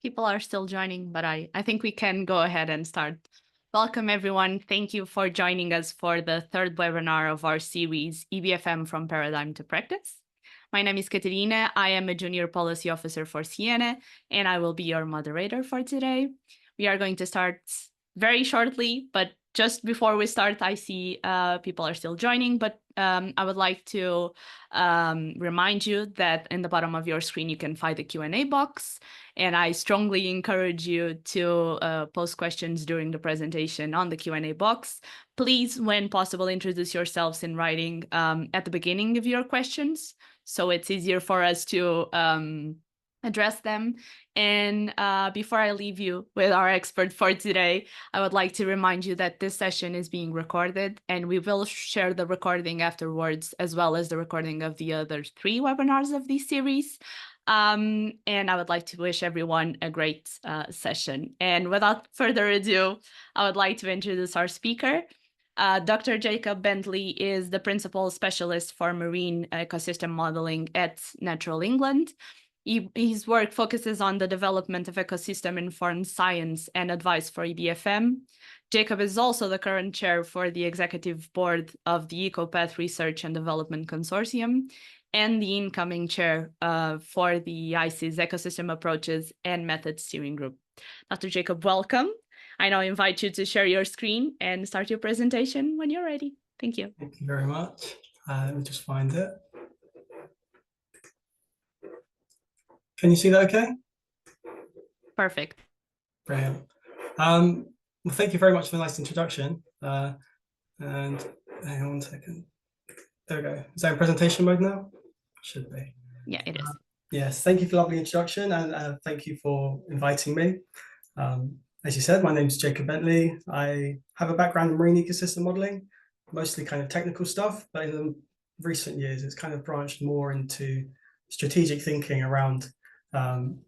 People are still joining, but I think we can go ahead and start. Welcome, everyone. Thank you for joining us for the third webinar of our series, EBFM from Paradigm to Practice. My name is Caterina. I am a Junior Policy Officer for Siena, and I will be your moderator for today. We are going to start very shortly, but just before we start, I see people are still joining, but I would like to remind you that in the bottom of your screen, you can find the Q&A box. And I strongly encourage you to post questions during the presentation on the Q&A box. Please, when possible, introduce yourselves in writing at the beginning of your questions, so it's easier for us to address them. And before I leave you with our expert for today, I would like to remind you that this session is being recorded, and we will share the recording afterwards, as well as the recording of the other 3 webinars of this series. And I would like to wish everyone a great session. And without further ado, I would like to introduce our speaker. Dr. Jacob Bentley is the Principal Specialist for Marine Ecosystem Modeling at Natural England. His work focuses on the development of ecosystem-informed science and advice for EBFM. Jacob is also the current chair for the executive board of the Ecopath Research and Development Consortium and the incoming chair for the ICES Ecosystem Approaches and Methods Steering Group. Dr. Jacob, welcome. I now invite you to share your screen and start your presentation when you're ready. Thank you. Thank you very much. Let me just find it. Can you see that okay? Perfect. Brilliant. Well, thank you very much for the nice introduction. And hang on 1 second. There we go. Is that in presentation mode now? Should be. Yeah, it is. Yes, thank you for the lovely introduction, and thank you for inviting me. As you said, my name is Jacob Bentley. I have a background in marine ecosystem modeling, mostly kind of technical stuff, but in the recent years, it's kind of branched more into strategic thinking around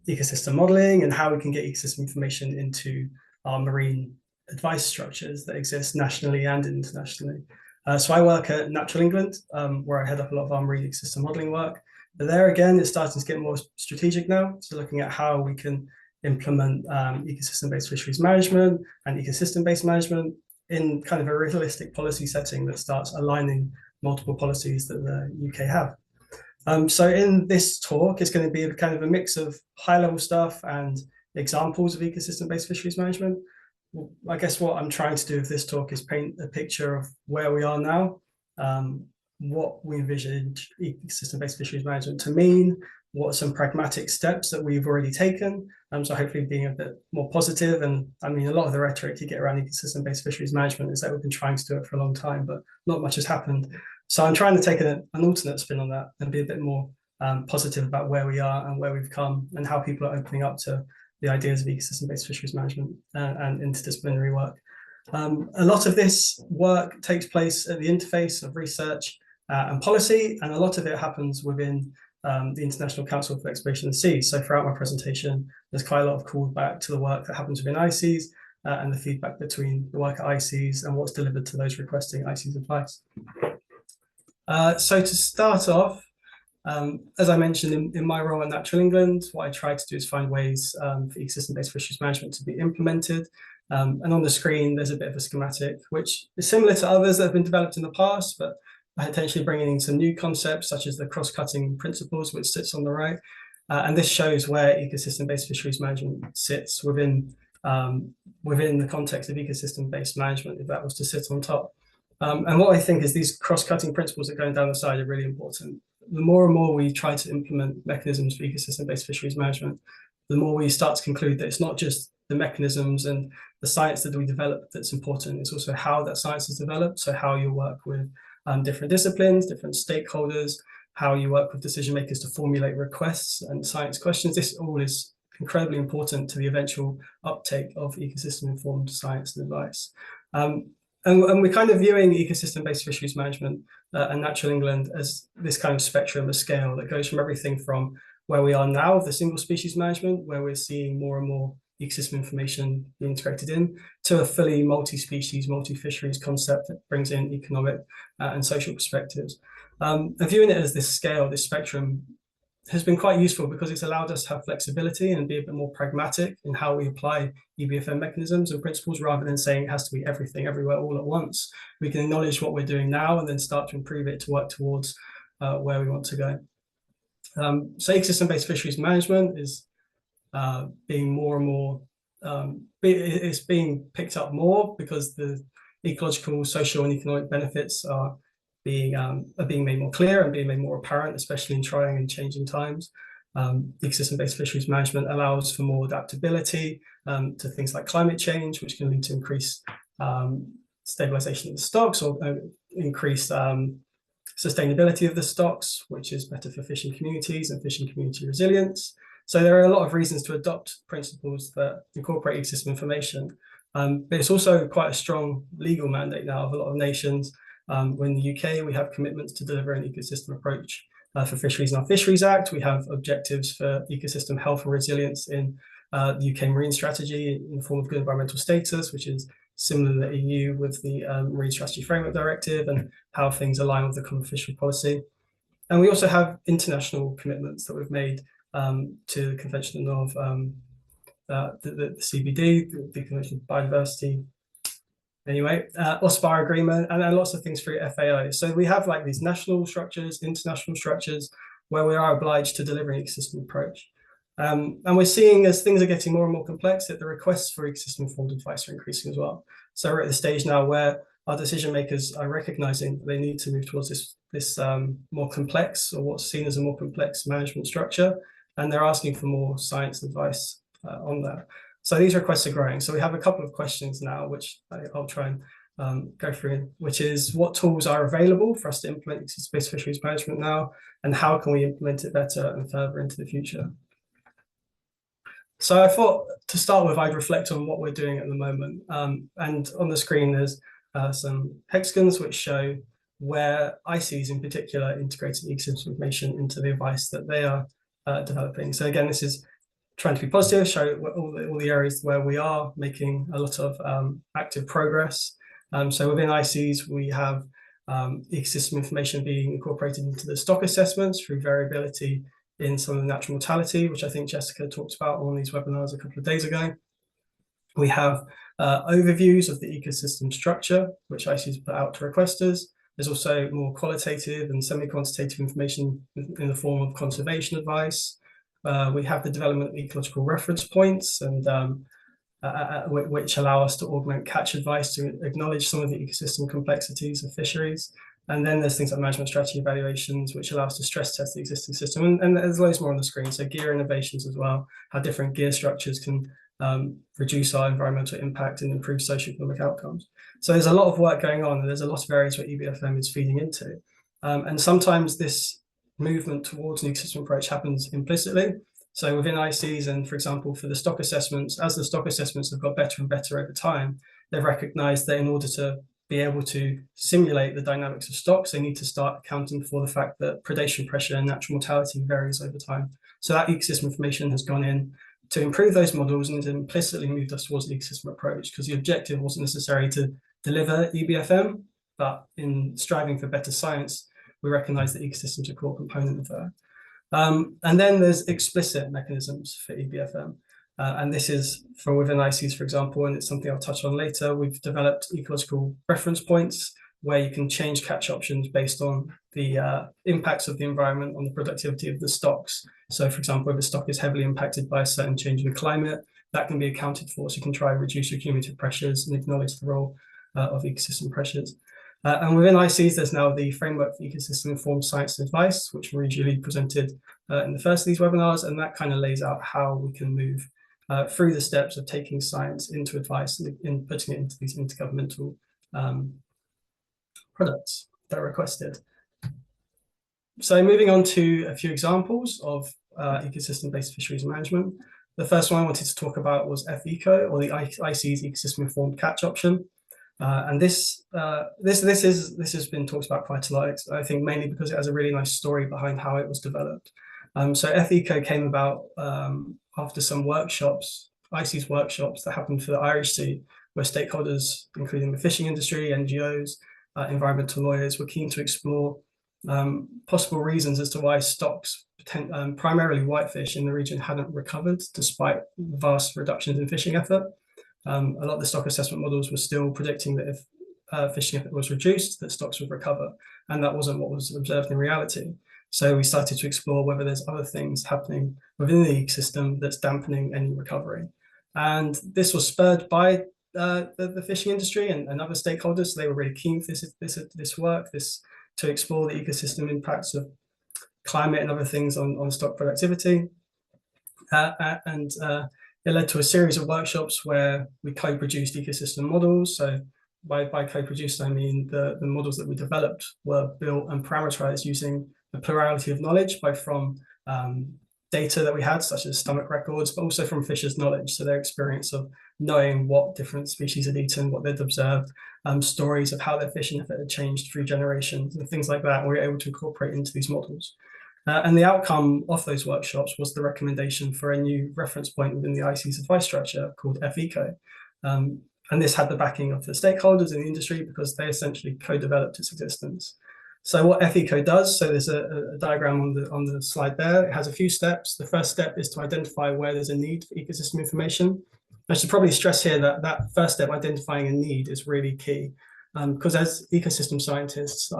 ecosystem modeling and how we can get ecosystem information into our marine advice structures that exist nationally and internationally. So I work at Natural England, where I head up a lot of our marine ecosystem modeling work. But there again, it's starting to get more strategic now. So looking at how we can implement ecosystem-based fisheries management and ecosystem-based management in kind of a realistic policy setting that starts aligning multiple policies that the UK have. So in this talk, it's going to be a kind of a mix of high-level stuff and examples of ecosystem-based fisheries management. I guess what I'm trying to do with this talk is paint a picture of where we are now, what we envision ecosystem-based fisheries management to mean, what are some pragmatic steps that we've already taken. So hopefully being a bit more positive. And I mean, a lot of the rhetoric you get around ecosystem-based fisheries management is that we've been trying to do it for a long time, but not much has happened. So I'm trying to take an alternate spin on that and be a bit more positive about where we are and where we've come and how people are opening up to the ideas of ecosystem-based fisheries management and interdisciplinary work. A lot of this work takes place at the interface of research and policy, and a lot of it happens within the International Council for Exploration of the Seas. So throughout my presentation, there's quite a lot of callback to the work that happens within ICES and the feedback between the work at ICES and what's delivered to those requesting ICES advice. So to start off, as I mentioned in my role at Natural England, what I try to do is find ways for ecosystem-based fisheries management to be implemented. And on the screen, there's a bit of a schematic, which is similar to others that have been developed in the past, but potentially bringing in some new concepts, such as the cross-cutting principles, which sits on the right. And this shows where ecosystem-based fisheries management sits within the context of ecosystem-based management, if that was to sit on top. And what I think is these cross-cutting principles that are going down the side are really important. The more and more we try to implement mechanisms for ecosystem-based fisheries management, the more we start to conclude that it's not just the mechanisms and the science that we develop that's important, it's also how that science is developed, so how you work with different disciplines, different stakeholders, how you work with decision makers to formulate requests and science questions. This all is incredibly important to the eventual uptake of ecosystem-informed science and advice. And we're kind of viewing ecosystem-based fisheries management and Natural England as this kind of spectrum, a scale that goes from everything from where we are now, the single species management, where we're seeing more and more ecosystem information being integrated in, to a fully multi-species, multi-fisheries concept that brings in economic and social perspectives. And viewing it as this scale, this spectrum, has been quite useful because it's allowed us to have flexibility and be a bit more pragmatic in how we apply EBFM mechanisms and principles, rather than saying it has to be everything everywhere all at once. We can acknowledge what we're doing now and then start to improve it to work towards where we want to go. So ecosystem-based fisheries management is being more and more, it's being picked up more because the ecological, social and economic benefits are being made more clear and being made more apparent, especially in trying and changing times. Ecosystem-based fisheries management allows for more adaptability to things like climate change, which can lead to increased stabilization of the stocks, or increased sustainability of the stocks, which is better for fishing communities and fishing community resilience. So there are a lot of reasons to adopt principles that incorporate ecosystem information, but it's also quite a strong legal mandate now of a lot of nations. In the UK, we have commitments to deliver an ecosystem approach for fisheries in our Fisheries Act. We have objectives for ecosystem health and resilience in the UK Marine Strategy in the form of good environmental status, which is similar to the EU with the Marine Strategy Framework Directive, and how things align with the common fishery policy. And we also have international commitments that we've made to the Convention of the CBD, the Convention of Biodiversity, anyway, OSPAR agreement, and then lots of things through FAO. So we have like these national structures, international structures, where we are obliged to deliver an ecosystem approach. And we're seeing, as things are getting more and more complex, that the requests for ecosystem-informed advice are increasing as well. So we're at the stage now where our decision makers are recognizing that they need to move towards this more complex, or what's seen as a more complex management structure, and they're asking for more science advice on that. So these requests are growing. So we have a couple of questions now, which I'll try and go through, which is what tools are available for us to implement ecosystem-based fisheries management now, and how can we implement it better and further into the future? So I thought to start with, I'd reflect on what we're doing at the moment. And on the screen, there's some hexagons which show where ICs in particular integrated ecosystem information into the advice that they are developing. So again, this is trying to be positive, show all the areas where we are making a lot of active progress. So within ICs, we have ecosystem information being incorporated into the stock assessments through variability in some of the natural mortality, which I think Jessica talked about on these webinars a couple of days ago. We have overviews of the ecosystem structure, which ICs put out to requesters. There's also more qualitative and semi-quantitative information in the form of conservation advice. We have the development of ecological reference points, and which allow us to augment catch advice to acknowledge some of the ecosystem complexities of fisheries. And then there's things like management strategy evaluations, which allow us to stress test the existing system. And there's loads more on the screen. So gear innovations as well, how different gear structures can reduce our environmental impact and improve socioeconomic outcomes. So there's a lot of work going on, and there's a lot of areas where EBFM is feeding into. And sometimes this movement towards an ecosystem approach happens implicitly. So within ICs, and for example, for the stock assessments, as the stock assessments have got better and better over time, they've recognized that in order to be able to simulate the dynamics of stocks, they need to start accounting for the fact that predation pressure and natural mortality varies over time. So that ecosystem information has gone in to improve those models, and has implicitly moved us towards the ecosystem approach, because the objective wasn't necessarily to deliver EBFM, but in striving for better science, we recognize that ecosystems are a core component of that. And then there's explicit mechanisms for EBFM. And this is for within ICs, for example, and it's something I'll touch on later. We've developed ecological reference points where you can change catch options based on the impacts of the environment on the productivity of the stocks. So for example, if a stock is heavily impacted by a certain change in climate, that can be accounted for. So you can try and reduce your cumulative pressures and acknowledge the role of ecosystem pressures. And within ICs, there's now the Framework for Ecosystem Informed Science and Advice, which Marie Julie presented in the first of these webinars, and that kind of lays out how we can move through the steps of taking science into advice and putting it into these intergovernmental products that are requested. So moving on to a few examples of ecosystem-based fisheries management. The first one I wanted to talk about was FECO, or the IC's Ecosystem Informed Catch option. And this has been talked about quite a lot, I think mainly because it has a really nice story behind how it was developed. So FECO came about after some workshops, IC's workshops that happened for the Irish Sea, where stakeholders, including the fishing industry, NGOs, environmental lawyers, were keen to explore possible reasons as to why stocks, primarily whitefish in the region, hadn't recovered despite vast reductions in fishing effort. A lot of the stock assessment models were still predicting that if fishing effort was reduced, that stocks would recover, and that wasn't what was observed in reality. So we started to explore whether there's other things happening within the ecosystem that's dampening any recovery. And this was spurred by the fishing industry and other stakeholders. So they were really keen for this work, to explore the ecosystem impacts of climate and other things on stock productivity. It led to a series of workshops where we co-produced ecosystem models. So by co-produced, I mean the models that we developed were built and parameterized using a plurality of knowledge, both from data that we had, such as stomach records, but also from fishers' knowledge, so their experience of knowing what different species had eaten, what they'd observed, stories of how their fishing effort had changed through generations, and things like that, we were able to incorporate into these models. And the outcome of those workshops was the recommendation for a new reference point within the IC's advice structure called FECO. And this had the backing of the stakeholders in the industry because they essentially co-developed its existence. So what FECO does, so there's a diagram on the slide there. It has a few steps. The first step is to identify where there's a need for ecosystem information. I should probably stress here that that first step, identifying a need, is really key. Because as ecosystem scientists,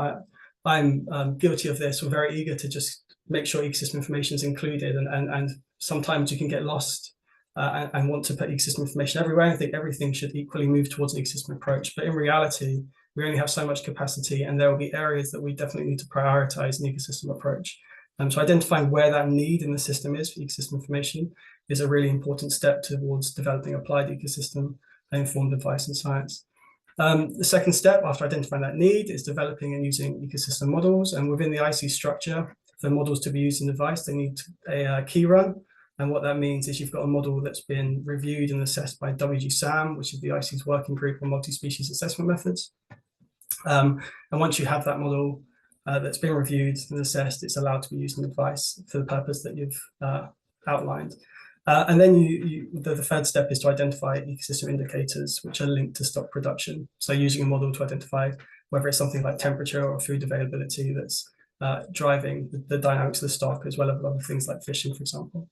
I'm guilty of this. We're very eager to just make sure ecosystem information is included, and sometimes you can get lost and want to put ecosystem information everywhere. I think everything should equally move towards an ecosystem approach, but in reality, we only have so much capacity, and there will be areas that we definitely need to prioritize an ecosystem approach. So identifying where that need in the system is for ecosystem information is a really important step towards developing applied ecosystem and informed advice in science. The second step after identifying that need is developing and using ecosystem models. And within the IC structure, for models to be used in advice, they need a key run. And what that means is you've got a model that's been reviewed and assessed by WGSAM, which is the IC's working group on multi-species assessment methods. And once you have that model that's been reviewed and assessed, it's allowed to be used in advice for the purpose that you've outlined. And then the third step is to identify ecosystem indicators which are linked to stock production. So using a model to identify whether it's something like temperature or food availability that's driving the dynamics of the stock, as well as other things like fishing, for example.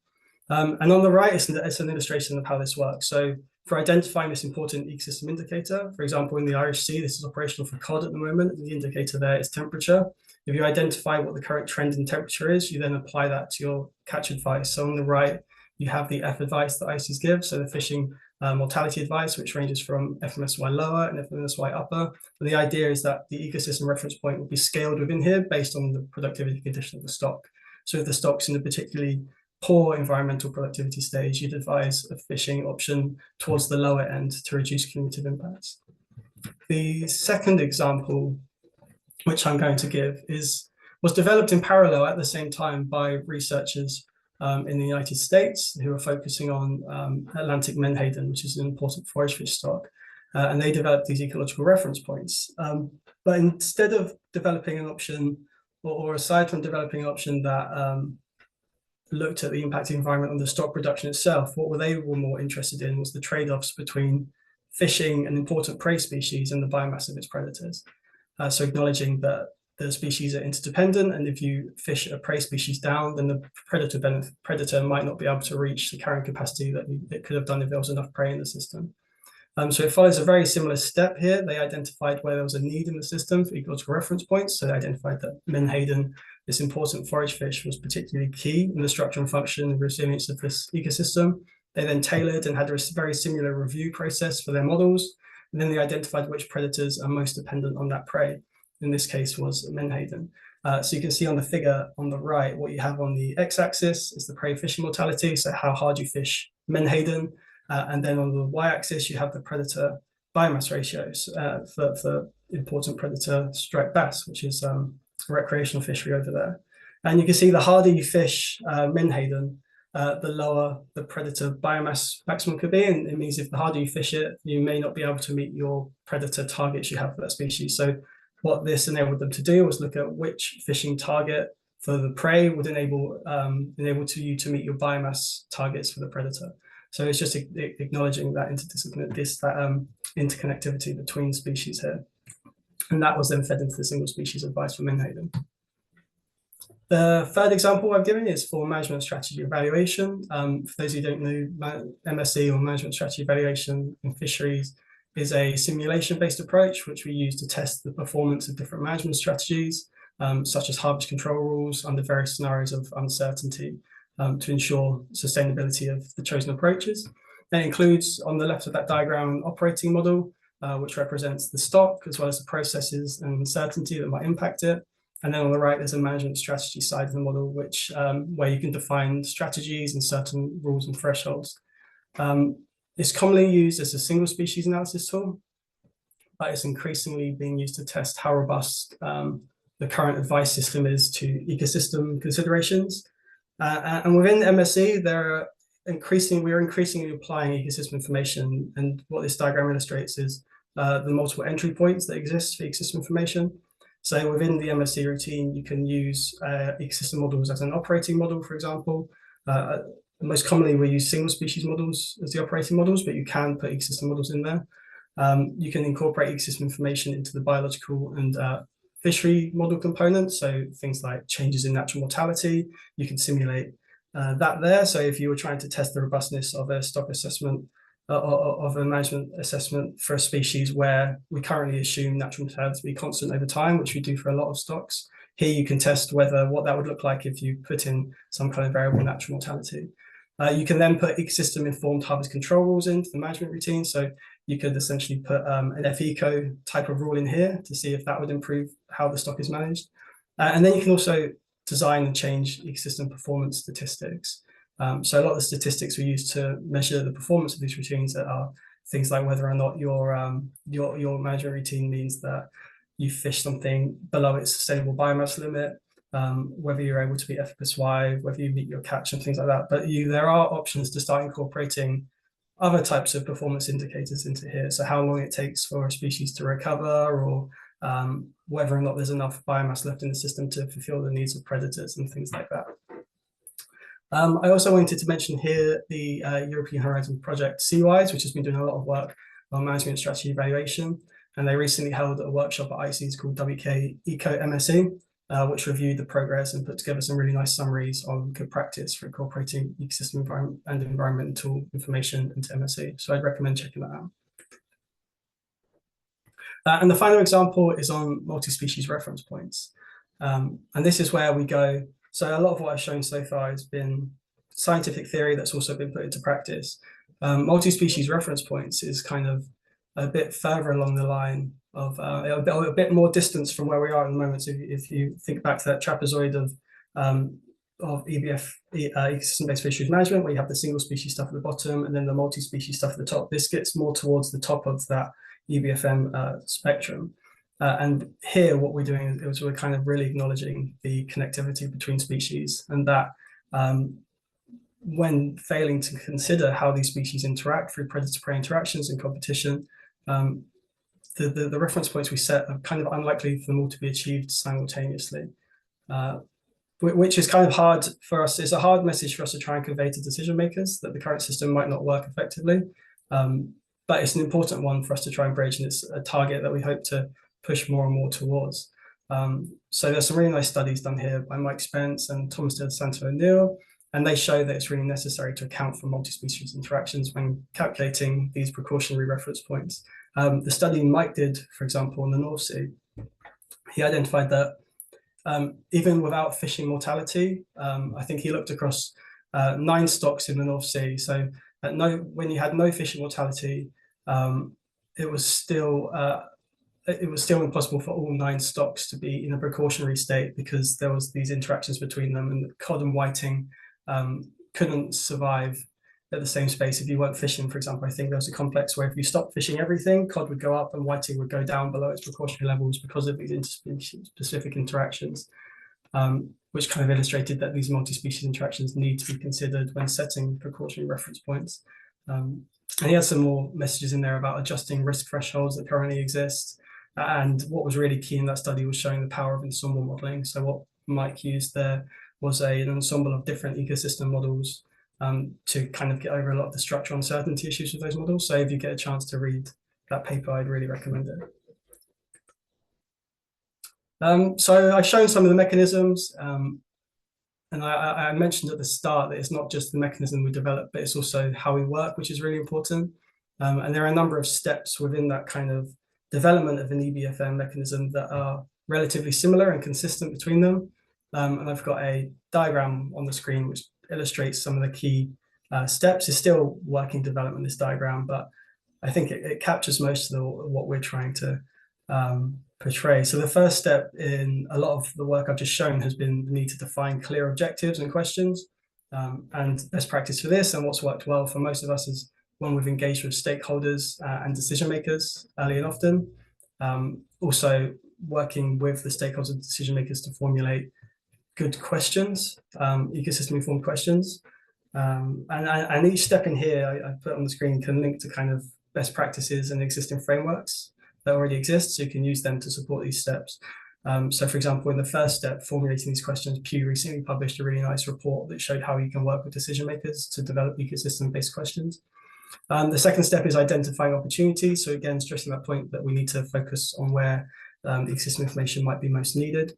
And on the right, it's an illustration of how this works. So for identifying this important ecosystem indicator, for example, in the Irish Sea, this is operational for cod at the moment. The indicator there is temperature. If you identify what the current trend in temperature is, you then apply that to your catch advice. So on the right, you have the F advice that ICES give, so the fishing mortality advice, which ranges from FMSY lower and FMSY upper. And the idea is that the ecosystem reference point will be scaled within here based on the productivity condition of the stock. So if the stock's in a particularly poor environmental productivity stage, you'd advise a fishing option towards the lower end to reduce cumulative impacts. The second example, which I'm going to give, was developed in parallel at the same time by researchers in the United States who are focusing on Atlantic menhaden, which is an important forage fish stock. And they developed these ecological reference points. But instead of developing an option, or aside from developing an option that looked at the impact of the environment on the stock production itself, what they were more interested in was the trade-offs between fishing an important prey species and the biomass of its predators. So acknowledging that the species are interdependent, and if you fish a prey species down, then the predator might not be able to reach the carrying capacity that it could have done if there was enough prey in the system. So it follows a very similar step here. They identified where there was a need in the system for ecological reference points. So they identified that menhaden, this important forage fish, was particularly key in the structure and function and resilience of this ecosystem. They then tailored and had a very similar review process for their models. And then they identified which predators are most dependent on that prey. In this case was menhaden. So you can see on the figure on the right, what you have on the x-axis is the prey fishing mortality, so how hard you fish menhaden. And then on the y-axis, you have the predator biomass ratios for important predator striped bass, which is a recreational fishery over there. And you can see the harder you fish menhaden, the lower the predator biomass maximum could be. And it means if the harder you fish it, you may not be able to meet your predator targets you have for that species. So what this enabled them to do was look at which fishing target for the prey would enable you to meet your biomass targets for the predator. So it's just acknowledging that interconnectivity between species here. And that was then fed into the single species advice for menhaden. The third example I've given is for management strategy evaluation. For those who don't know, MSE or management strategy evaluation in fisheries is a simulation-based approach which we use to test the performance of different management strategies, such as harvest control rules under various scenarios of uncertainty to ensure sustainability of the chosen approaches. That includes, on the left of that diagram, an operating model, which represents the stock as well as the processes and uncertainty that might impact it. And then on the right, there's a management strategy side of the model, which where you can define strategies and certain rules and thresholds. It's commonly used as a single species analysis tool, but it's increasingly being used to test how robust the current advice system is to ecosystem considerations. And within MSE, we're increasingly applying ecosystem information. And what this diagram illustrates is the multiple entry points that exist for ecosystem information. So within the MSE routine, you can use ecosystem models as an operating model, for example. Most commonly, we use single species models as the operating models, but you can put ecosystem models in there. You can incorporate ecosystem information into the biological and fishery model components. So things like changes in natural mortality, you can simulate that there. So if you were trying to test the robustness of a stock assessment, of a management assessment for a species where we currently assume natural mortality to be constant over time, which we do for a lot of stocks, here you can test what that would look like if you put in some kind of variable natural mortality. You can then put ecosystem informed harvest control rules into the management routine. So you could essentially put an FECO type of rule in here to see if that would improve how the stock is managed. And then you can also design and change ecosystem performance statistics. So a lot of the statistics we use to measure the performance of these routines are things like whether or not your management routine means that you fish something below its sustainable biomass limit, whether you're able to beat FPSY, whether you meet your catch and things like that. But there are options to start incorporating other types of performance indicators into here. So how long it takes for a species to recover, or whether or not there's enough biomass left in the system to fulfill the needs of predators and things like that. I also wanted to mention here the European Horizon project Seawise, which has been doing a lot of work on management strategy evaluation. And they recently held a workshop at ICES called WK Eco MSE, which reviewed the progress and put together some really nice summaries on good practice for incorporating ecosystem environment and environmental information into MSE. So I'd recommend checking that out. And the final example is on multi-species reference points. And this is where we go. So a lot of what I've shown so far has been scientific theory that's also been put into practice. Multi-species reference points is kind of a bit further along the line of a bit more distance from where we are at the moment. So if you think back to that trapezoid of EBF, ecosystem-based fisheries management, where you have the single species stuff at the bottom and then the multi-species stuff at the top, this gets more towards the top of that EBFM spectrum. And here what we're doing is we're kind of really acknowledging the connectivity between species, and that when failing to consider how these species interact through predator-prey interactions and competition, the reference points we set are kind of unlikely for them all to be achieved simultaneously, which is kind of hard for us. It's a hard message for us to try and convey to decision makers, that the current system might not work effectively. But it's an important one for us to try and bridge, and it's a target that we hope to push more and more towards. So there's some really nice studies done here by Mike Spence and Thomas de Santo O'Neill, and they show that it's really necessary to account for multi-species interactions when calculating these precautionary reference points. The study Mike did, for example, in the North Sea, he identified that even without fishing mortality, I think he looked across 9 stocks in the North Sea. So when you had no fishing mortality, it was still impossible for all 9 stocks to be in a precautionary state, because there was these interactions between them, and the cod and whiting couldn't survive at the same space if you weren't fishing. For example, I think there was a complex where if you stopped fishing everything, cod would go up and whiting would go down below its precautionary levels because of these interspecies-specific interactions, which kind of illustrated that these multi-species interactions need to be considered when setting precautionary reference points. And he has some more messages in there about adjusting risk thresholds that currently exist. And what was really key in that study was showing the power of ensemble modeling. So what Mike used there was an ensemble of different ecosystem models to kind of get over a lot of the structural uncertainty issues with those models. So if you get a chance to read that paper, I'd really recommend it. So I've shown some of the mechanisms, and I mentioned at the start that it's not just the mechanism we develop, but it's also how we work, which is really important. And there are a number of steps within that kind of development of an EBFM mechanism that are relatively similar and consistent between them. And I've got a diagram on the screen which illustrates some of the key steps. It's still working development, this diagram, but I think it captures most of what we're trying to portray. So the first step in a lot of the work I've just shown has been the need to define clear objectives and questions. And best practice for this, and what's worked well for most of us, is when we've engaged with stakeholders and decision makers early and often. Also working with the stakeholders and decision makers to formulate good questions, ecosystem informed questions. And each step in here I put on the screen can link to kind of best practices and existing frameworks that already exist, so you can use them to support these steps. So for example, in the first step, formulating these questions, Pew recently published a really nice report that showed how you can work with decision makers to develop ecosystem-based questions. The second step is identifying opportunities. So again, stressing that point that we need to focus on where ecosystem information might be most needed.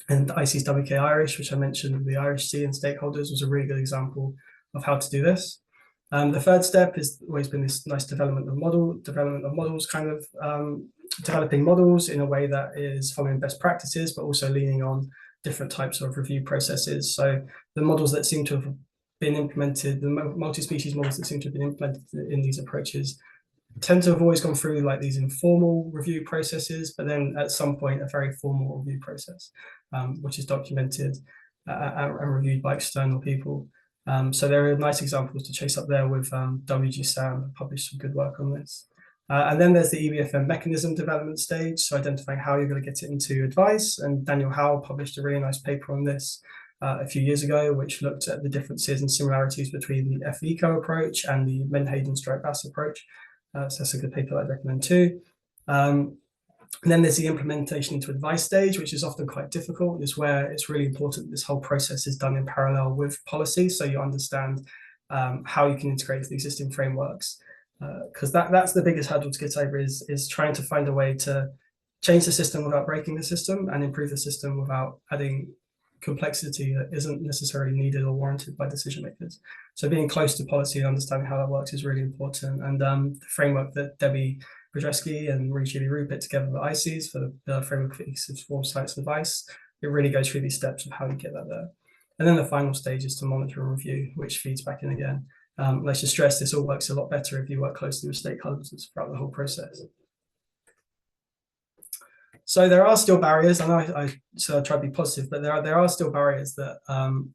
And IC's WK Irish, which I mentioned, the Irish Sea and stakeholders, was a really good example of how to do this. The third step has always been this nice development of models, kind of developing models in a way that is following best practices, but also leaning on different types of review processes. So the models that seem to have been implemented, the multi-species models that seem to have been implemented in these approaches, tend to have always gone through like these informal review processes, but then at some point a very formal review process, which is documented and reviewed by external people. So there are nice examples to chase up there with WG Sam, published some good work on this. And then there's the EBFM mechanism development stage, so identifying how you're going to get it into advice. And Daniel Howell published a really nice paper on this a few years ago, which looked at the differences and similarities between the FECO approach and the Menhaden-Bass approach. So that's a good paper I'd recommend too. And then there's the implementation into advice stage, which is often quite difficult. It's where it's really important this whole process is done in parallel with policy, so you understand how you can integrate the existing frameworks. Because that's the biggest hurdle to get over, is trying to find a way to change the system without breaking the system and improve the system without adding complexity that isn't necessarily needed or warranted by decision makers. So being close to policy and understanding how that works is really important. And the framework that Debbie Brodreski and Marie-Julie Roux put together with ICES for the framework for ecosystem science advice, it really goes through these steps of how you get that there. And then the final stage is to monitor and review, which feeds back in again. Let's just stress this all works a lot better if you work closely with stakeholders throughout the whole process. So there are still barriers. I know I try to be positive, but there are still barriers that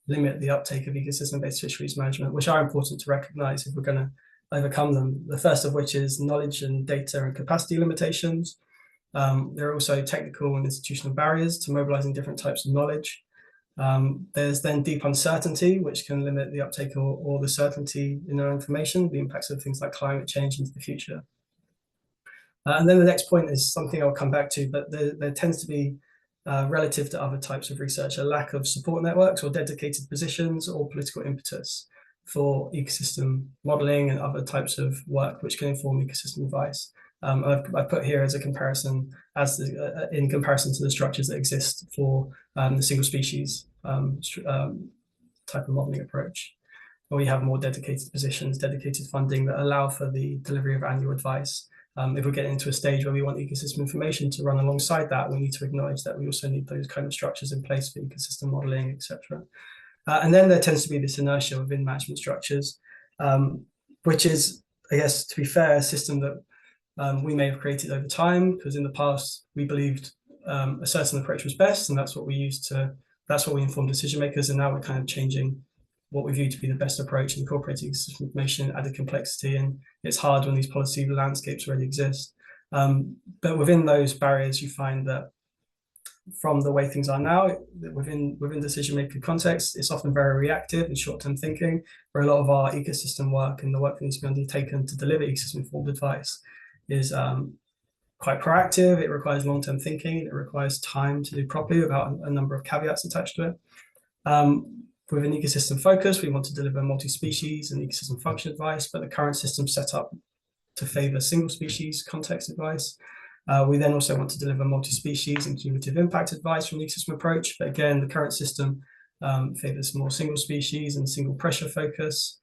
limit the uptake of ecosystem-based fisheries management, which are important to recognize if we're going to overcome them. The first of which is knowledge and data and capacity limitations. There are also technical and institutional barriers to mobilizing different types of knowledge. There's then deep uncertainty, which can limit the uptake or the certainty in our information, the impacts of things like climate change into the future. And then the next point is something I'll come back to, but there tends to be, relative to other types of research, a lack of support networks or dedicated positions or political impetus for ecosystem modeling and other types of work which can inform ecosystem advice. I've put here as a comparison, in comparison to the structures that exist for the single species type of modeling approach, where we have more dedicated positions, dedicated funding that allow for the delivery of annual advice. If we get into a stage where we want ecosystem information to run alongside that, we need to acknowledge that we also need those kind of structures in place for ecosystem modeling, etc. And then there tends to be this inertia within management structures, which is, I guess, to be fair, a system that we may have created over time, because in the past we believed a certain approach was best, and that's what we informed decision makers. And now we're kind of changing what we view to be the best approach, incorporating system information, added complexity, and it's hard when these policy landscapes already exist. But within those barriers, you find that from the way things are now, within decision-making context, it's often very reactive and short-term thinking, where a lot of our ecosystem work and the work that needs to be undertaken to deliver ecosystem-informed advice is quite proactive. It requires long-term thinking. It requires time to do properly without a number of caveats attached to it. With an ecosystem focus, we want to deliver multi-species and ecosystem function advice, but the current system set up to favor single species context advice. We then also want to deliver multi-species and cumulative impact advice from the ecosystem approach. But again, the current system favors more single species and single pressure focus.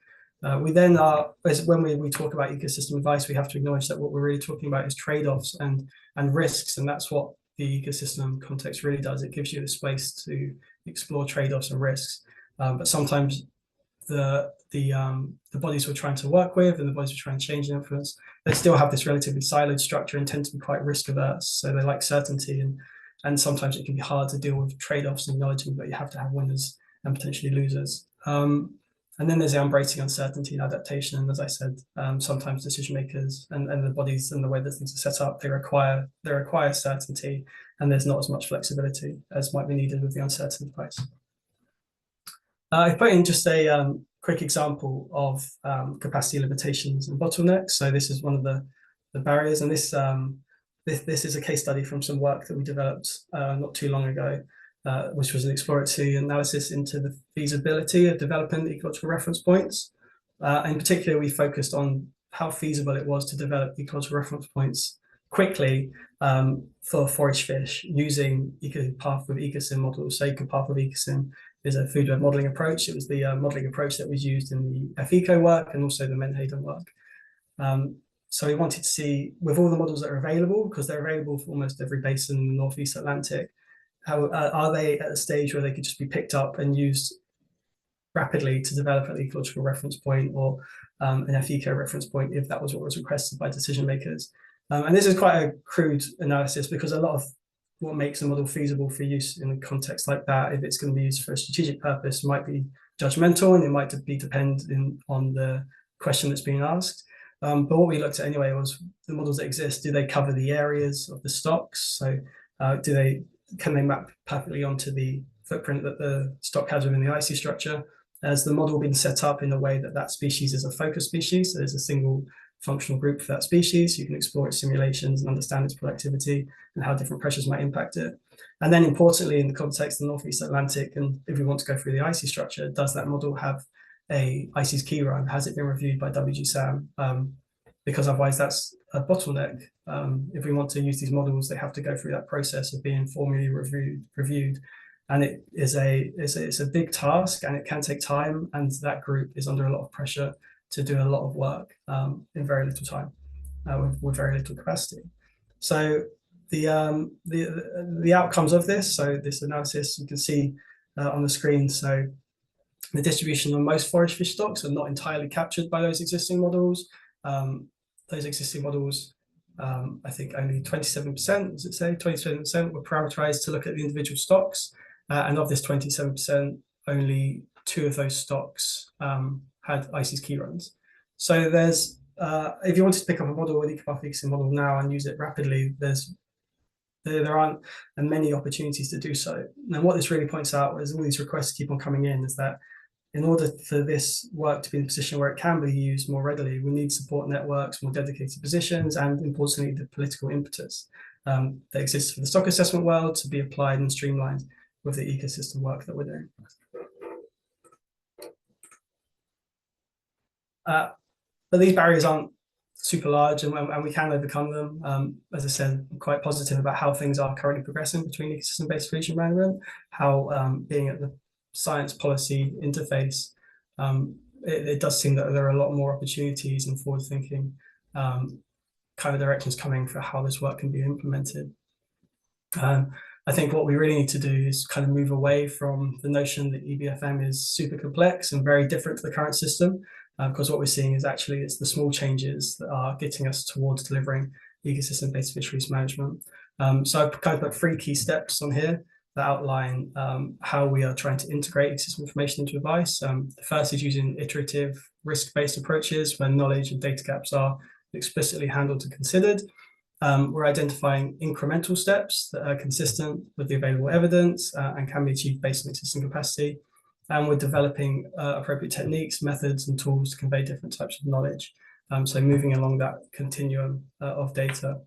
We then are, when we talk about ecosystem advice, we have to acknowledge that what we're really talking about is trade-offs and risks, and that's what the ecosystem context really does. It gives you the space to explore trade-offs and risks. But sometimes the bodies we're trying to work with and the bodies we're trying to change and influence, they still have this relatively siloed structure and tend to be quite risk averse. So they like certainty, and sometimes it can be hard to deal with trade-offs and acknowledging that you have to have winners and potentially losers. And then there's the embracing uncertainty and adaptation. And as I said, sometimes decision makers and the bodies and the way that things are set up, they require certainty, and there's not as much flexibility as might be needed with the uncertain advice. I put in just a quick example of capacity limitations and bottlenecks. So this is one of the barriers, and this is a case study from some work that we developed not too long ago, which was an exploratory analysis into the feasibility of developing ecological reference points. In particular, we focused on how feasible it was to develop ecological reference points quickly for forage fish using Ecopath with Ecosim models. So Ecopath with Ecosim is a food web modeling approach. It was the modeling approach that was used in the FECO work and also the Menhaden work. So we wanted to see, with all the models that are available, because they're available for almost every basin in the Northeast Atlantic, how are they at a stage where they could just be picked up and used rapidly to develop an ecological reference point or an FECO reference point if that was what was requested by decision makers. And this is quite a crude analysis, because a lot of what makes a model feasible for use in a context like that, if it's going to be used for a strategic purpose, might be judgmental, and it might be dependent on the question that's being asked. But what we looked at anyway was the models that exist. Do they cover the areas of the stocks? So can they map perfectly onto the footprint that the stock has within the IC structure? Has the model been set up in a way that that species is a focus species? So there's a single functional group for that species. You can explore its simulations and understand its productivity and how different pressures might impact it. And then importantly, in the context of the Northeast Atlantic, and if we want to go through the IC structure, does that model have a IC's key run? Has it been reviewed by WGSAM? Because otherwise that's a bottleneck. If we want to use these models, they have to go through that process of being formally reviewed. And it's a big task, and it can take time, and that group is under a lot of pressure to do a lot of work in very little time, with very little capacity. So the outcomes of this, so this analysis, you can see on the screen. So the distribution of most forage fish stocks are not entirely captured by those existing models. Those existing models, I think only 27%, does it say? 27% were parameterized to look at the individual stocks. And of this 27%, only 2 of those stocks had IC's key runs. So there's, if you wanted to pick up a model with Ecopath model now and use it rapidly, there aren't many opportunities to do so. And what this really points out, as all these requests keep on coming in, is that in order for this work to be in a position where it can be used more readily, we need support networks, more dedicated positions, and importantly, the political impetus that exists for the stock assessment world to be applied and streamlined with the ecosystem work that we're doing. But these barriers aren't super large, and we can overcome them. As I said, I'm quite positive about how things are currently progressing between ecosystem-based solution management, how being at the science policy interface, it does seem that there are a lot more opportunities and forward-thinking kind of directions coming for how this work can be implemented. I think what we really need to do is kind of move away from the notion that EBFM is super complex and very different to the current system, because what we're seeing is actually it's the small changes that are getting us towards delivering ecosystem-based fisheries management. So I've kind of put 3 key steps on here that outline how we are trying to integrate ecosystem information into advice. The first is using iterative risk-based approaches where knowledge and data gaps are explicitly handled and considered. We're identifying incremental steps that are consistent with the available evidence and can be achieved based on existing capacity. And we're developing appropriate techniques, methods, and tools to convey different types of knowledge. So moving along that continuum of data.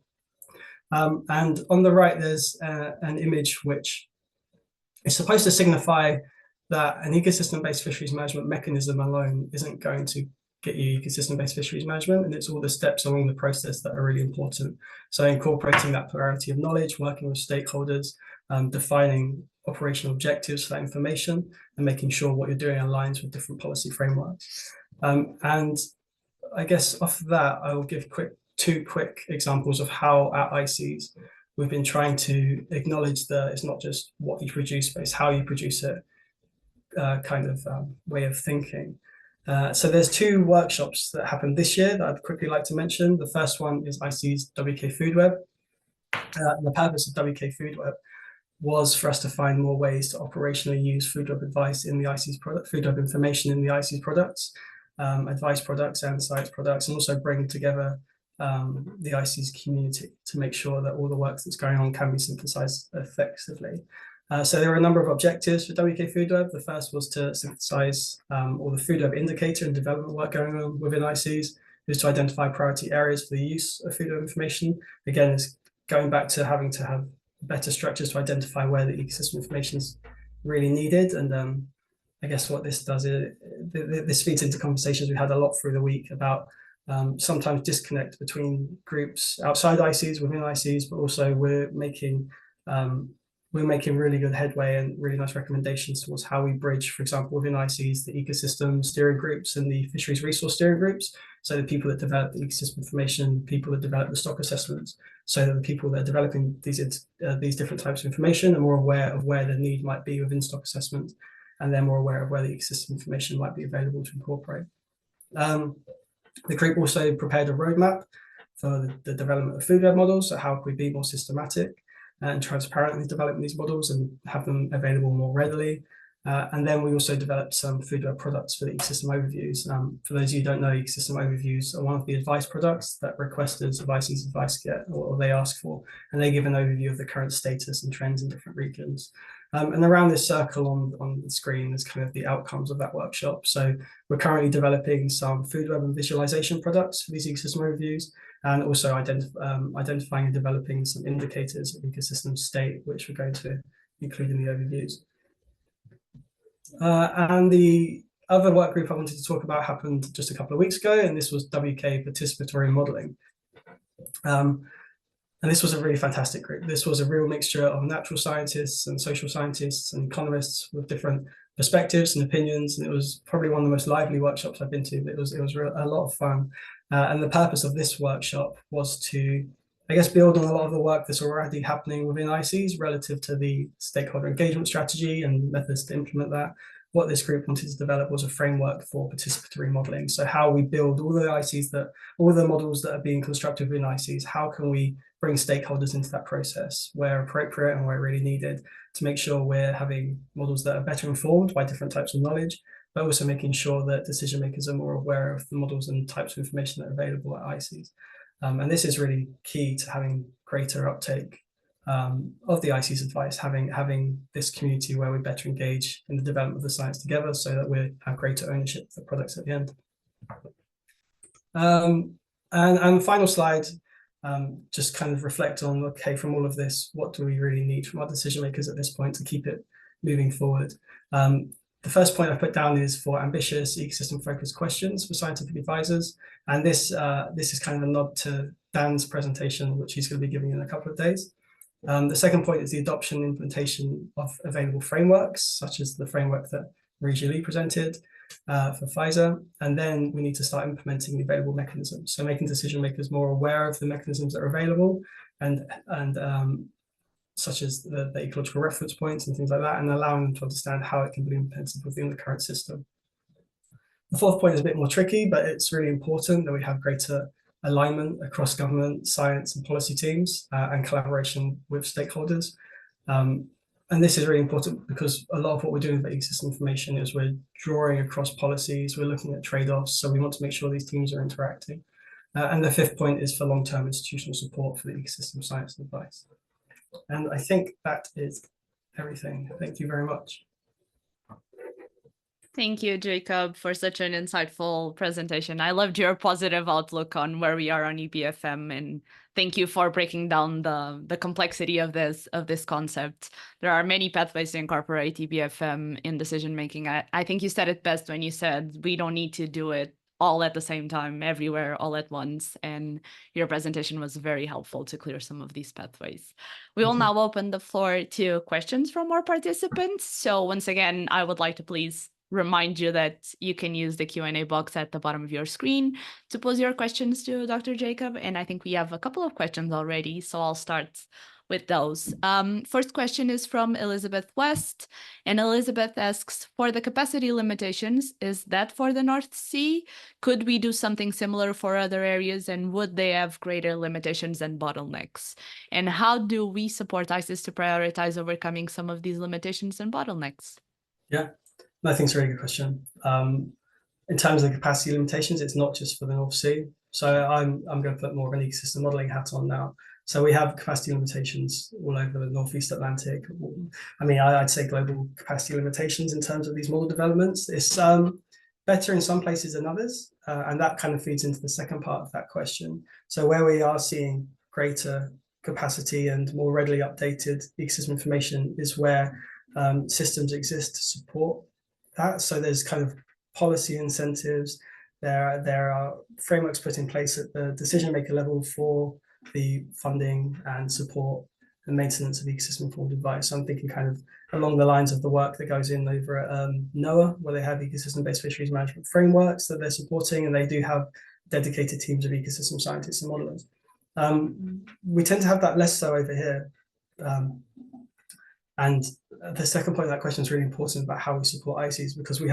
And on the right, there's an image which is supposed to signify that an ecosystem-based fisheries management mechanism alone isn't going to get you ecosystem-based fisheries management, and it's all the steps along the process that are really important. So incorporating that plurality of knowledge, working with stakeholders, defining operational objectives for that information, and making sure what you're doing aligns with different policy frameworks. And I guess off that, I will give two quick examples of how at ICES we've been trying to acknowledge that it's not just what you produce, but it's how you produce it, way of thinking. So there's two workshops that happened this year that I'd quickly like to mention. The first one is ICES WK Food Web. The purpose of WK Food Web was for us to find more ways to operationally use food web advice in the ICES product, food web information in the ICES products, advice products and science products, and also bring together the ICES community to make sure that all the work that's going on can be synthesized effectively. So there are a number of objectives for WK Food Web. The first was to synthesize all the food web indicator and development work going on within ICES, is to identify priority areas for the use of food web information. Again, it's going back to having to have better structures to identify where the ecosystem information is really needed. And I guess what this does is this feeds into conversations we had a lot through the week about sometimes disconnect between groups outside ICES, within ICES, but also we're making really good headway and really nice recommendations towards how we bridge, for example, within ICES, the ecosystem steering groups and the fisheries resource steering groups. So the people that develop the ecosystem information, people that develop the stock assessments, so that the people that are developing these different types of information are more aware of where the need might be within stock assessment, and they're more aware of where the ecosystem information might be available to incorporate. The group also prepared a roadmap for the development of food web models. So how can we be more systematic and transparently develop these models and have them available more readily? And then we also developed some food web products for the ecosystem overviews. For those of you who don't know, ecosystem overviews are one of the advice products that requesters of ICES advice get, or they ask for, and they give an overview of the current status and trends in different regions. And around this circle on the screen is kind of the outcomes of that workshop. So we're currently developing some food web and visualization products for these ecosystem overviews, and also identifying and developing some indicators of ecosystem state, which we're going to include in the overviews. And the other work group I wanted to talk about happened just a couple of weeks ago, and this was WK participatory modeling. And this was a really fantastic group. This was a real mixture of natural scientists and social scientists and economists with different perspectives and opinions. And it was probably one of the most lively workshops I've been to. It was a lot of fun. And the purpose of this workshop was to, I guess, build on a lot of the work that's already happening within ICES relative to the stakeholder engagement strategy and methods to implement that. What this group wanted to develop was a framework for participatory modeling. So how we build all the all the models that are being constructed within ICES, how can we bring stakeholders into that process where appropriate and where really needed, to make sure we're having models that are better informed by different types of knowledge, but also making sure that decision makers are more aware of the models and types of information that are available at ICES. And this is really key to having greater uptake of the ICES advice, having this community where we better engage in the development of the science together, so that we have greater ownership of the products at the end. And the final slide, just kind of reflect on, okay, from all of this, what do we really need from our decision makers at this point to keep it moving forward? The first point I put down is for ambitious ecosystem-focused questions for scientific advisors. And this is kind of a nod to Dan's presentation, which he's going to be giving in a couple of days. The second point is the adoption and implementation of available frameworks, such as the framework that Marie-Julie presented for Pfizer. And then we need to start implementing the available mechanisms. So making decision makers more aware of the mechanisms that are available, and such as the ecological reference points and things like that, and allowing them to understand how it can be implemented within the current system. The fourth point is a bit more tricky, but it's really important that we have greater alignment across government, science and policy teams, and collaboration with stakeholders. And this is really important because a lot of what we're doing with ecosystem information is we're drawing across policies, we're looking at trade-offs, so we want to make sure these teams are interacting. And the fifth point is for long-term institutional support for the ecosystem science and advice. And I think that is everything. Thank you very much. Thank you, Jacob, for such an insightful presentation. I loved your positive outlook on where we are on EBFM, and thank you for breaking down the complexity of this concept. There are many pathways to incorporate EBFM in decision making. I think you said it best when you said we don't need to do it all at the same time, everywhere, all at once. And your presentation was very helpful to clear some of these pathways. We will now open the floor to questions from our participants. So once again, I would like to please remind you that you can use the Q&A box at the bottom of your screen to pose your questions to Dr. Jacob. And I think we have a couple of questions already, so I'll start with those. First question is from Elizabeth West, and Elizabeth asks, for the capacity limitations, is that for the North Sea? Could we do something similar for other areas, and would they have greater limitations and bottlenecks? And how do we support ICES to prioritize overcoming some of these limitations and bottlenecks? Yeah, I think it's a really good question. In terms of the capacity limitations, it's not just for the North Sea. So I'm going to put more of an ecosystem modeling hat on now. So we have capacity limitations all over the Northeast Atlantic. I mean, I'd say global capacity limitations in terms of these model developments. It's better in some places than others. And that kind of feeds into the second part of that question. So where we are seeing greater capacity and more readily updated ecosystem information is where systems exist to support that. So there's kind of policy incentives. There are frameworks put in place at the decision maker level for the funding and support and maintenance of ecosystem informed advice. So I'm thinking kind of along the lines of the work that goes in over at NOAA, where they have ecosystem-based fisheries management frameworks that they're supporting, and they do have dedicated teams of ecosystem scientists and modelers. We tend to have that less so over here. And the second point of that question is really important about how we support ICES, because we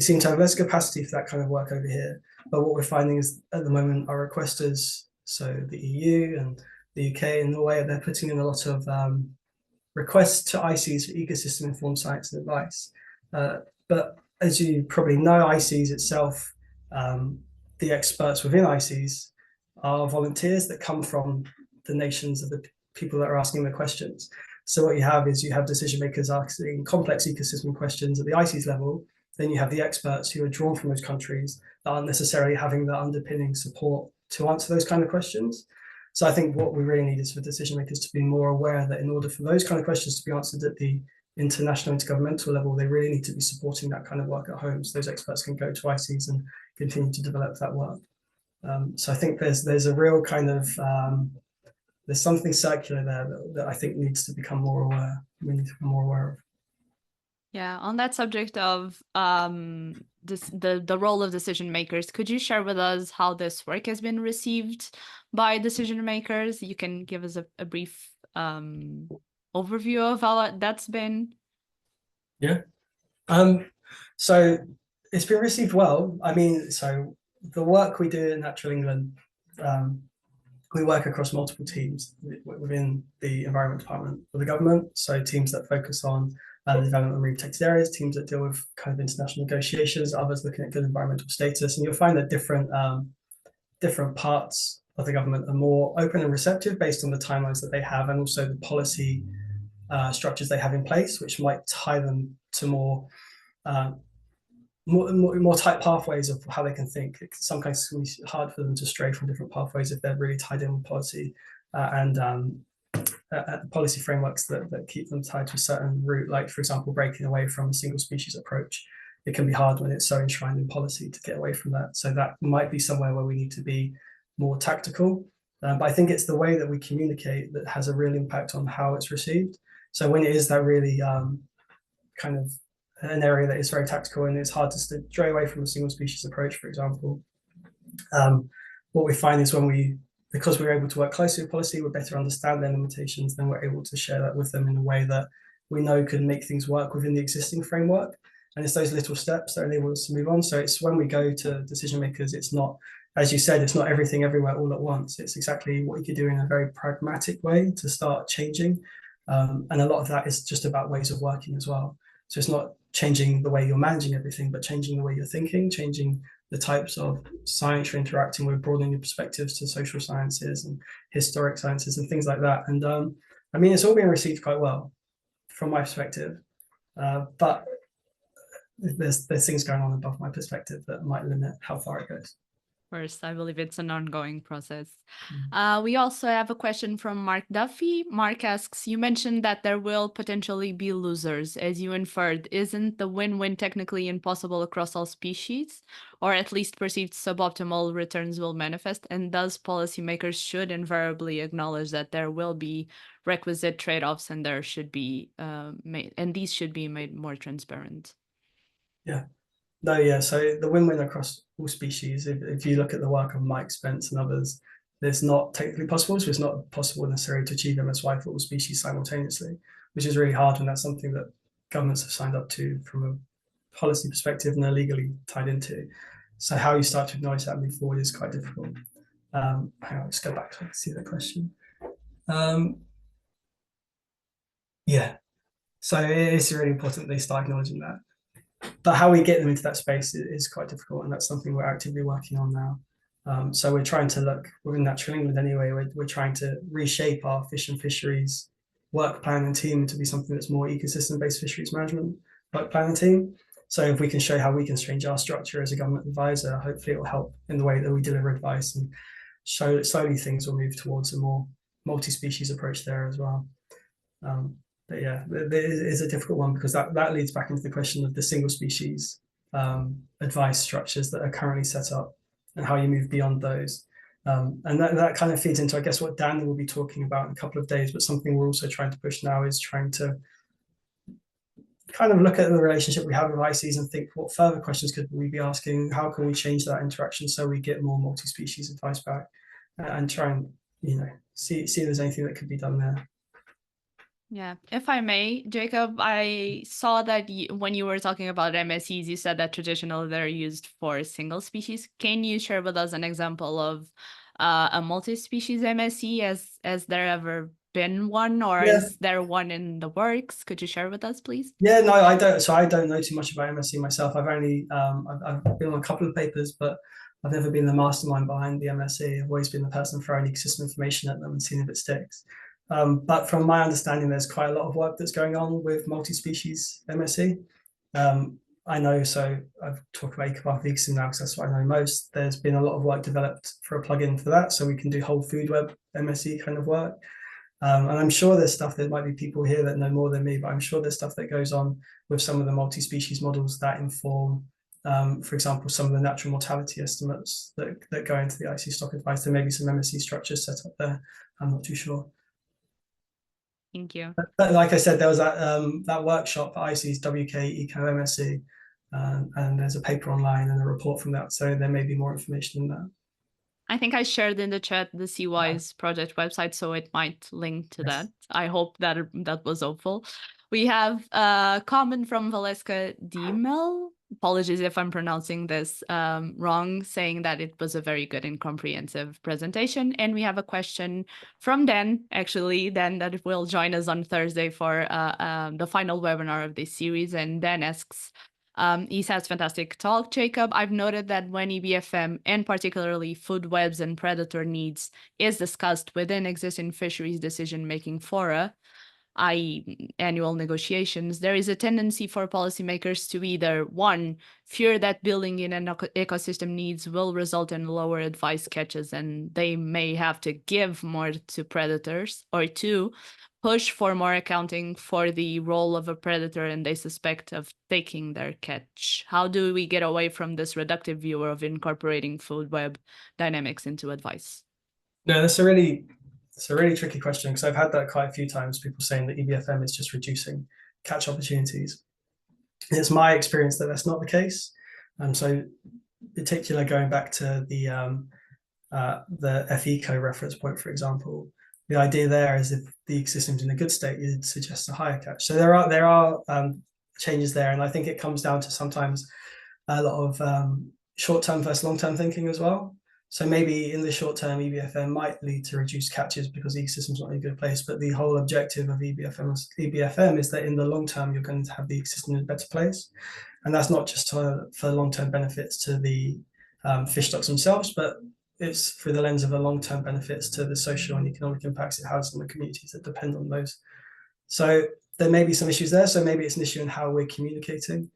seem to have less capacity for that kind of work over here. But what we're finding is at the moment our requesters, so the EU and the UK and Norway, they're putting in a lot of requests to ICES for ecosystem informed science and advice. But as you probably know, ICES itself, the experts within ICES are volunteers that come from the nations of the people that are asking the questions. So what you have is you have decision makers asking complex ecosystem questions at the ICES level. Then you have the experts who are drawn from those countries that aren't necessarily having the underpinning support to answer those kind of questions. So I think what we really need is for decision makers to be more aware that in order for those kind of questions to be answered at the international intergovernmental level, they really need to be supporting that kind of work at home, so those experts can go to ICES and continue to develop that work. So I think there's a real kind of there's something circular there that I think needs to become more aware. We need to be more aware of. Yeah, on that subject of the role of decision makers, could you share with us how this work has been received by decision makers? You can give us a brief overview of how that's been. Yeah. So it's been received well. I mean, so the work we do in Natural England, we work across multiple teams within the Environment Department of the government. So teams that focus on the development of marine protected areas, teams that deal with kind of international negotiations, others looking at good environmental status. And you'll find that different parts of the government are more open and receptive based on the timelines that they have, and also the policy structures they have in place, which might tie them to more tight pathways of how they can think. In some cases, it's be hard for them to stray from different pathways if they're really tied in with policy and policy frameworks that keep them tied to a certain route. Like, for example, breaking away from a single species approach. It can be hard when it's so enshrined in policy to get away from that. So that might be somewhere where we need to be more tactical. But I think it's the way that we communicate that has a real impact on how it's received. So when it is that really kind of an area that is very tactical and it's hard to stray away from a single species approach, for example, what we find is because we're able to work closely with policy, we better understand their limitations, then we're able to share that with them in a way that we know can make things work within the existing framework. And it's those little steps that enable us to move on. So it's when we go to decision makers, it's not, as you said, it's not everything everywhere all at once. It's exactly what you could do in a very pragmatic way to start changing. And a lot of that is just about ways of working as well. So it's not changing the way you're managing everything, but changing the way you're thinking, changing the types of science you're interacting with, broadening your perspectives to social sciences and historic sciences and things like that. And I mean, it's all being received quite well from my perspective, but there's things going on above my perspective that might limit how far it goes. First, I believe it's an ongoing process. Mm. We also have a question from Mark Duffy. Mark asks, you mentioned that there will potentially be losers. As you inferred, isn't the win-win technically impossible across all species? Or at least perceived suboptimal returns will manifest? And thus policymakers should invariably acknowledge that there will be requisite trade-offs and there should be these should be made more transparent. Yeah. No, yeah. So the win-win across all species, if you look at the work of Mike Spence and others, it's not technically possible. So it's not possible necessarily to achieve MSY for all species simultaneously, which is really hard when that's something that governments have signed up to from a policy perspective and they're legally tied into. So how you start to acknowledge that and move forward is quite difficult. Hang on, let's go back so I can see the question. Yeah. So it's really important they start acknowledging that. But how we get them into that space is quite difficult, and that's something we're actively working on now. So we're trying to look within Natural England anyway. We're trying to reshape our fish and fisheries work plan and team to be something that's more ecosystem-based fisheries management work plan and team. So if we can show how we can change our structure as a government advisor, hopefully it will help in the way that we deliver advice and show that slowly things will move towards a more multi-species approach there as well. But yeah, it is a difficult one because that leads back into the question of the single species advice structures that are currently set up and how you move beyond those. And that kind of feeds into, I guess, what Dan will be talking about in a couple of days, but something we're also trying to push now is trying to kind of look at the relationship we have with ICs and think what further questions could we be asking? How can we change that interaction so we get more multi-species advice back and try and, see if there's anything that could be done there. Yeah, if I may, Jacob, I saw that when you were talking about MSCs, you said that traditionally they're used for single species. Can you share with us an example of a multi-species MSC? Has there ever been one, or Yeah. is there one in the works? Could you share with us, please? Yeah, no, I don't. So I don't know too much about MSC myself. I've only I've been on a couple of papers, but I've never been the mastermind behind the MSC. I've always been the person throwing ecosystem information at them and seeing if it sticks. But from my understanding, there's quite a lot of work that's going on with multi-species MSC. I know, so I've talked about Ecopath ecosystem now because that's what I know most. There's been a lot of work developed for a plugin for that, so we can do whole food web MSC kind of work. And I'm sure there's stuff, there might be people here that know more than me, but I'm sure there's stuff that goes on with some of the multi-species models that inform, for example, some of the natural mortality estimates that go into the IC stock advice. There may be some MSC structures set up there. I'm not too sure. Thank you. But like I said, there was that workshop at IC's WK Eco MSC, and there's a paper online and a report from that. So there may be more information in that. I think I shared in the chat the CY's project website, so it might link to that. I hope that that was helpful. We have a comment from Valeska Diemel. Apologies if I'm pronouncing this wrong, saying that it was a very good and comprehensive presentation. And we have a question from Dan, actually, Dan that will join us on Thursday for the final webinar of this series. And Dan asks, he says, fantastic talk, Jacob. I've noted that when EBFM, and particularly food webs and predator needs, is discussed within existing fisheries decision-making fora, i.e. annual negotiations, there is a tendency for policymakers to either, one, fear that building in an ecosystem needs will result in lower advice catches and they may have to give more to predators, or two, push for more accounting for the role of a predator and they suspect of taking their catch. How do we get away from this reductive view of incorporating food web dynamics into advice? No, it's a really tricky question because I've had that quite a few times, people saying that EBFM is just reducing catch opportunities. And it's my experience that that's not the case. So in particular, going back to the FECO reference point, for example, the idea there is if the ecosystem's in a good state, you'd suggest a higher catch. So there are changes there, and I think it comes down to sometimes a lot of short-term versus long-term thinking as well. So maybe in the short term, EBFM might lead to reduced catches because the ecosystem's not in a good place. But the whole objective of EBFM is that in the long term, you're going to have the ecosystem in a better place. And that's not just for long-term benefits to the fish stocks themselves, but it's through the lens of the long-term benefits to the social and economic impacts it has on the communities that depend on those. So there may be some issues there. So maybe it's an issue in how we're communicating,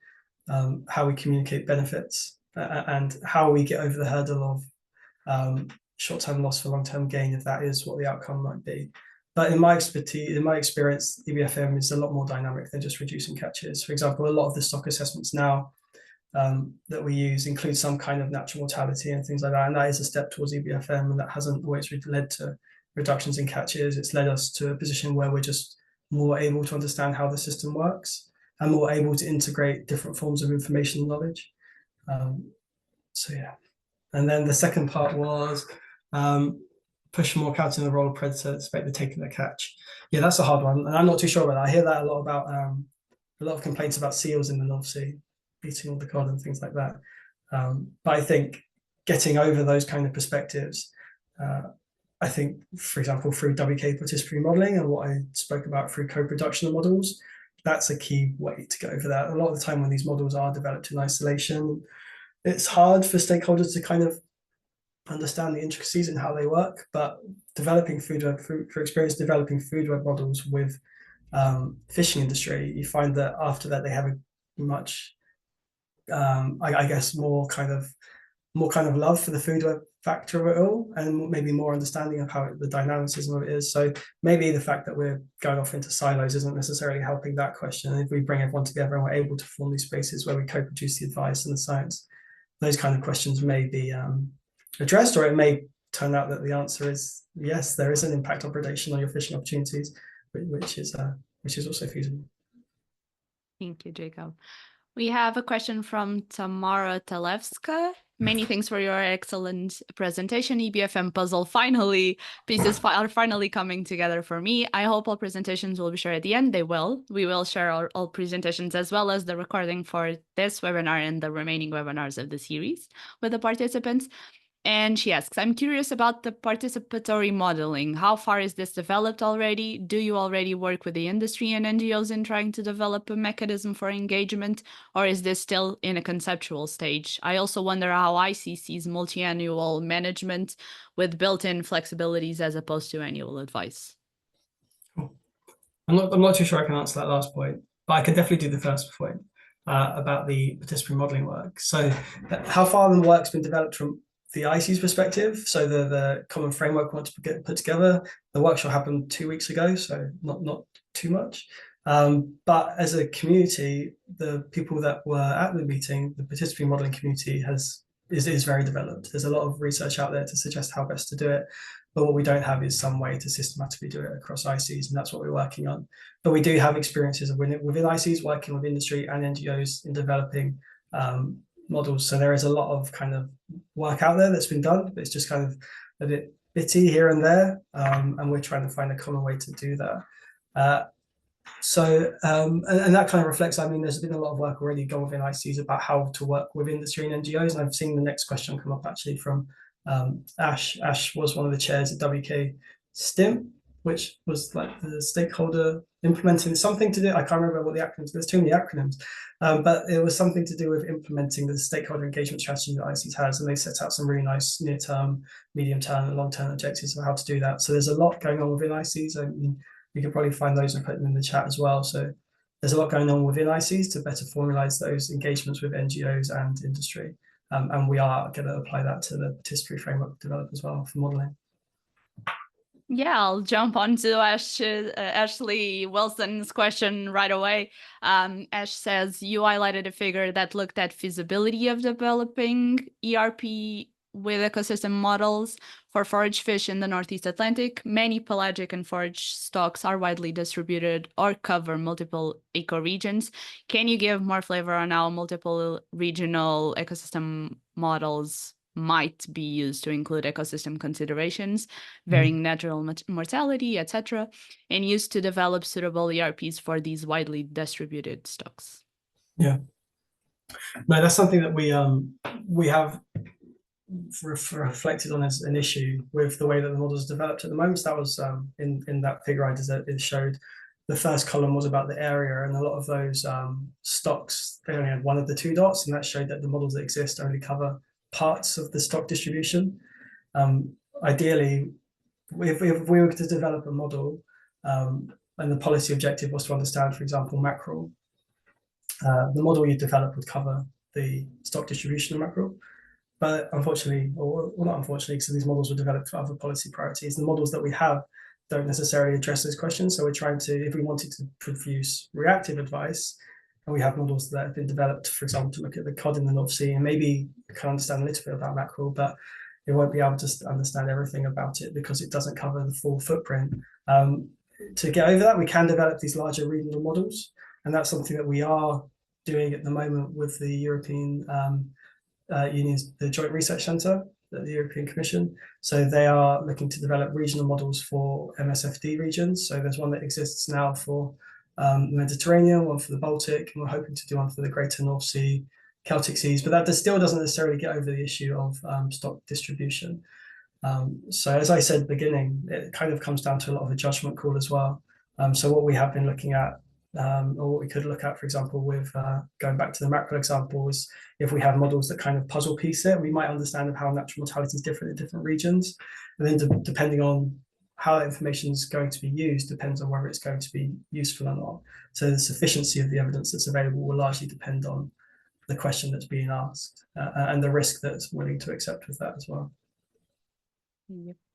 how we communicate benefits, and how we get over the hurdle of short-term loss for long-term gain, if that is what the outcome might be. But in my experience, EBFM is a lot more dynamic than just reducing catches. For example, a lot of the stock assessments now that we use include some kind of natural mortality and things like that. And that is a step towards EBFM, and that hasn't always led to reductions in catches. It's led us to a position where we're just more able to understand how the system works and more able to integrate different forms of information and knowledge. So yeah. And then the second part was push more counting the role of predator, expect the taking the catch. Yeah, that's a hard one. And I'm not too sure about that. I hear that a lot about a lot of complaints about seals in the North Sea, eating all the cod and things like that. But I think getting over those kind of perspectives, I think, for example, through WK participatory modeling and what I spoke about through co-production models, that's a key way to get over that. A lot of the time when these models are developed in isolation, it's hard for stakeholders to kind of understand the intricacies and how they work, but developing food web, for experience developing food web models with fishing industry, you find that after that they have a much, I guess, more kind of love for the food web factor of it all, and maybe more understanding of how the dynamicism of it is. So maybe the fact that we're going off into silos isn't necessarily helping that question. And if we bring everyone together and we're able to form these spaces where we co-produce the advice and the science, those kind of questions may be addressed, or it may turn out that the answer is yes, there is an impact on predation on your fishing opportunities, which is also feasible. Thank you, Jacob. We have a question from Tamara Talevska. Many thanks for your excellent presentation. EBFM puzzle pieces are finally coming together for me. I hope all presentations will be shared at the end. They will. We will share all presentations as well as the recording for this webinar and the remaining webinars of the series with the participants. And she asks, I'm curious about the participatory modeling. How far is this developed already? Do you already work with the industry and NGOs in trying to develop a mechanism for engagement, or is this still in a conceptual stage? I also wonder how IC sees multi-annual management with built-in flexibilities as opposed to annual advice. I'm not too sure I can answer that last point, but I can definitely do the first point about the participatory modeling work. So how far the work's been developed from the IC's perspective, so the common framework we want to get put together. The workshop happened 2 weeks ago, so not too much. But as a community, the people that were at the meeting, the participatory modeling community is very developed. There's a lot of research out there to suggest how best to do it. But what we don't have is some way to systematically do it across ICs, and that's what we're working on. But we do have experiences of within ICs working with industry and NGOs in developing models. So there is a lot of kind of work out there that's been done, but it's just kind of a bit bitty here and there, and we're trying to find a common way to do that. And that kind of reflects, I mean, there's been a lot of work already done within ICs about how to work with industry and NGOs, and I've seen the next question come up actually from Ash. Ash was one of the chairs at WK STIM, which was like the stakeholder implementing something to do, I can't remember what the acronyms, there's too many acronyms, but it was something to do with implementing the stakeholder engagement strategy that ICs has, and they set out some really nice near-term, medium-term and long-term objectives of how to do that. So there's a lot going on within ICs. I mean, you can probably find those and put them in the chat as well. So there's a lot going on within ICs to better formalize those engagements with NGOs and industry. And we are going to apply that to the participatory framework developed as well for modeling. Yeah, I'll jump onto Ashley Wilson's question right away. Ash says, you highlighted a figure that looked at feasibility of developing ERP with ecosystem models for forage fish in the Northeast Atlantic. Many pelagic and forage stocks are widely distributed or cover multiple ecoregions. Can you give more flavor on how multiple regional ecosystem models might be used to include ecosystem considerations, varying natural mortality, etc., and used to develop suitable ERPs for these widely distributed stocks? Yeah, no, that's something that we have reflected on as an issue with the way that the models developed at the moment. So that was in that figure I did, it showed the first column was about the area, and a lot of those stocks, they only had one of the two dots, and that showed that the models that exist only cover parts of the stock distribution. Ideally, if we were to develop a model and the policy objective was to understand, for example, mackerel, the model you develop would cover the stock distribution of mackerel. but unfortunately, or not unfortunately, because these models were developed for other policy priorities, the models that we have don't necessarily address those questions. So we're trying to, if we wanted to produce reactive advice, and we have models that have been developed, for example, to look at the cod in the North Sea, and maybe can understand a little bit about mackerel, but it won't be able to understand everything about it because it doesn't cover the full footprint. To get over that, we can develop these larger regional models, and that's something that we are doing at the moment with the European Union's the Joint Research Centre at the European Commission. So they are looking to develop regional models for MSFD regions. So there's one that exists now for the Mediterranean, one for the Baltic, and we're hoping to do one for the Greater North Sea, Celtic Seas. But that still doesn't necessarily get over the issue of stock distribution. So as I said at the beginning, it kind of comes down to a lot of a judgment call as well. So what we have been looking at, or what we could look at, for example, with going back to the mackerel example, is if we have models that kind of puzzle piece it, we might understand how natural mortality is different in different regions. And then depending on how that information is going to be used depends on whether it's going to be useful or not. So the sufficiency of the evidence that's available will largely depend on the question that's being asked and the risk that's willing to accept with that as well.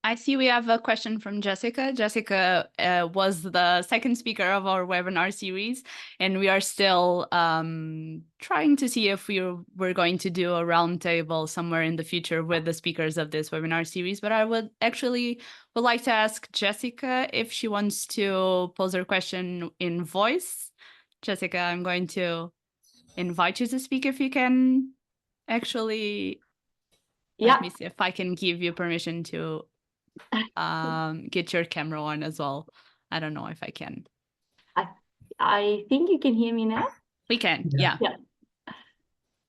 I see we have a question from Jessica. Jessica was the second speaker of our webinar series, and we are still trying to see if we're going to do a roundtable somewhere in the future with the speakers of this webinar series. But I would like to ask Jessica if she wants to pose her question in voice. Jessica, I'm going to invite you to speak if you can actually. Yeah. Let me see if I can give you permission to get your camera on as well. I don't know if I can. I think you can hear me now. We can, yeah.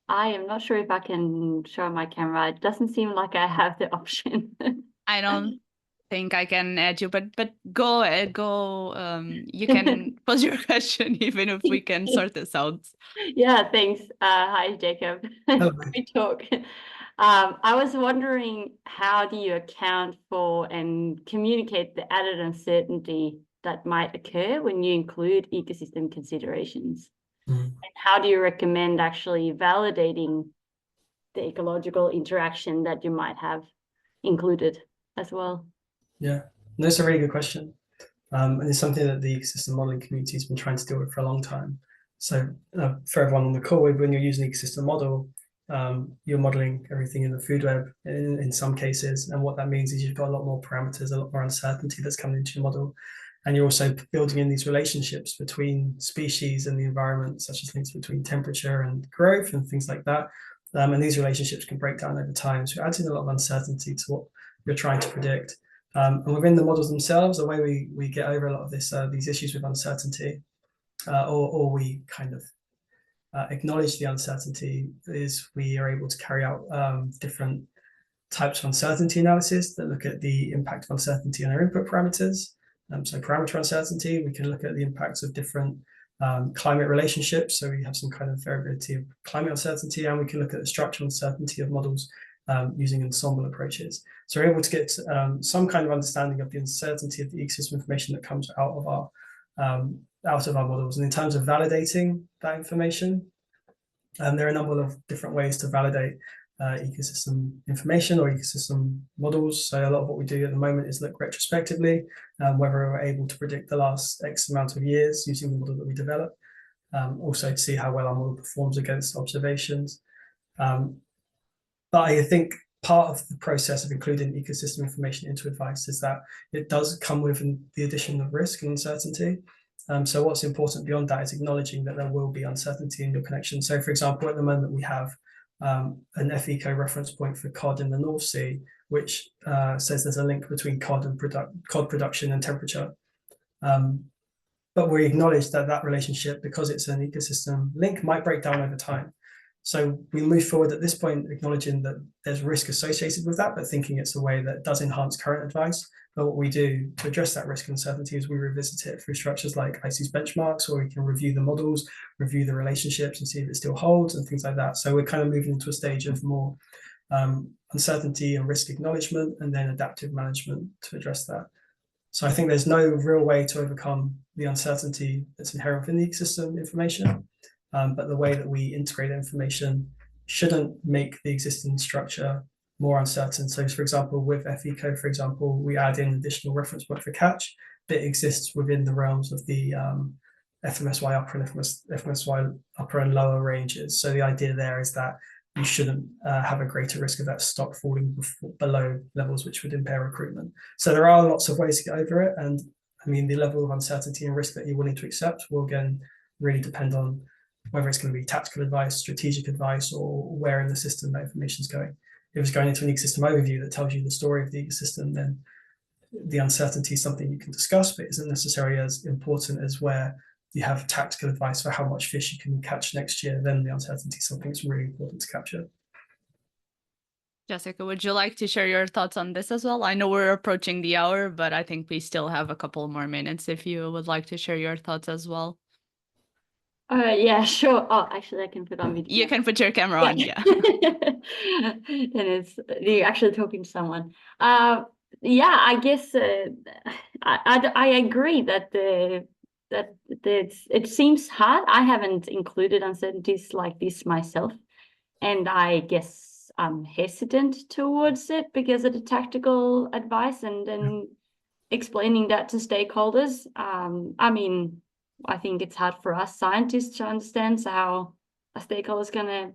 I am not sure if I can show my camera. It doesn't seem like I have the option. I don't think I can add you, but go. You can pose your question even if we can sort this out. Yeah, thanks. Hi, Jacob. We talk. I was wondering, how do you account for and communicate the added uncertainty that might occur when you include ecosystem considerations? And how do you recommend actually validating the ecological interaction that you might have included as well? Yeah, that's a really good question. And it's something that the ecosystem modeling community has been trying to deal with for a long time. So for everyone on the call, when you're using an ecosystem model, you're modeling everything in the food web in some cases. And what that means is you've got a lot more parameters, a lot more uncertainty that's coming into your model. And you're also building in these relationships between species and the environment, such as links between temperature and growth and things like that. And these relationships can break down over time. So it adds in a lot of uncertainty to what you're trying to predict. And within the models themselves, the way we get over a lot of these issues with uncertainty, or we kind of acknowledge the uncertainty, is we are able to carry out different types of uncertainty analysis that look at the impact of uncertainty on our input parameters. So parameter uncertainty, we can look at the impacts of different climate relationships. So we have some kind of variability of climate uncertainty, and we can look at the structural uncertainty of models using ensemble approaches. So we're able to get some kind of understanding of the uncertainty of the ecosystem information that comes out of our models. And in terms of validating that information, there are a number of different ways to validate ecosystem information or ecosystem models. So a lot of what we do at the moment is look retrospectively, whether we're able to predict the last X amount of years using the model that we develop. Also to see how well our model performs against observations. But I think part of the process of including ecosystem information into advice is that it does come with the addition of risk and uncertainty. So what's important beyond that is acknowledging that there will be uncertainty in your connection. So for example, at the moment we have an FECO reference point for cod in the North Sea, which says there's a link between cod production and temperature. But we acknowledge that relationship, because it's an ecosystem link, might break down over time. So we move forward at this point, acknowledging that there's risk associated with that, but thinking it's a way that does enhance current advice. But what we do to address that risk and uncertainty is we revisit it through structures like ICES benchmarks, or we can review the models, review the relationships and see if it still holds and things like that. So we're kind of moving into a stage of more uncertainty and risk acknowledgement, and then adaptive management to address that. So I think there's no real way to overcome the uncertainty that's inherent in the ecosystem information. But the way that we integrate information shouldn't make the existing structure more uncertain. So for example, with FECO, for example, we add in additional reference point for catch that exists within the realms of the FMSY upper and FMSY upper and lower ranges. So the idea there is that you shouldn't have a greater risk of that stock falling below levels which would impair recruitment. So there are lots of ways to get over it. And I mean, the level of uncertainty and risk that you're willing to accept will again really depend on whether it's going to be tactical advice, strategic advice, or where in the system that information is going. If it's going into an ecosystem overview that tells you the story of the ecosystem, then the uncertainty is something you can discuss, but isn't necessarily as important as where you have tactical advice for how much fish you can catch next year. Then the uncertainty is something that's really important to capture. Jessica, would you like to share your thoughts on this as well? I know we're approaching the hour, but I think we still have a couple more minutes if you would like to share your thoughts as well. Yeah, sure. Oh, actually, I can put on video. You can put your camera on, yeah. And you're actually talking to someone. Yeah, I guess I agree that it seems hard. I haven't included uncertainties like this myself, and I guess I'm hesitant towards it because of the tactical advice and then explaining that to stakeholders. I mean, I think it's hard for us scientists to understand how a stakeholder is going to,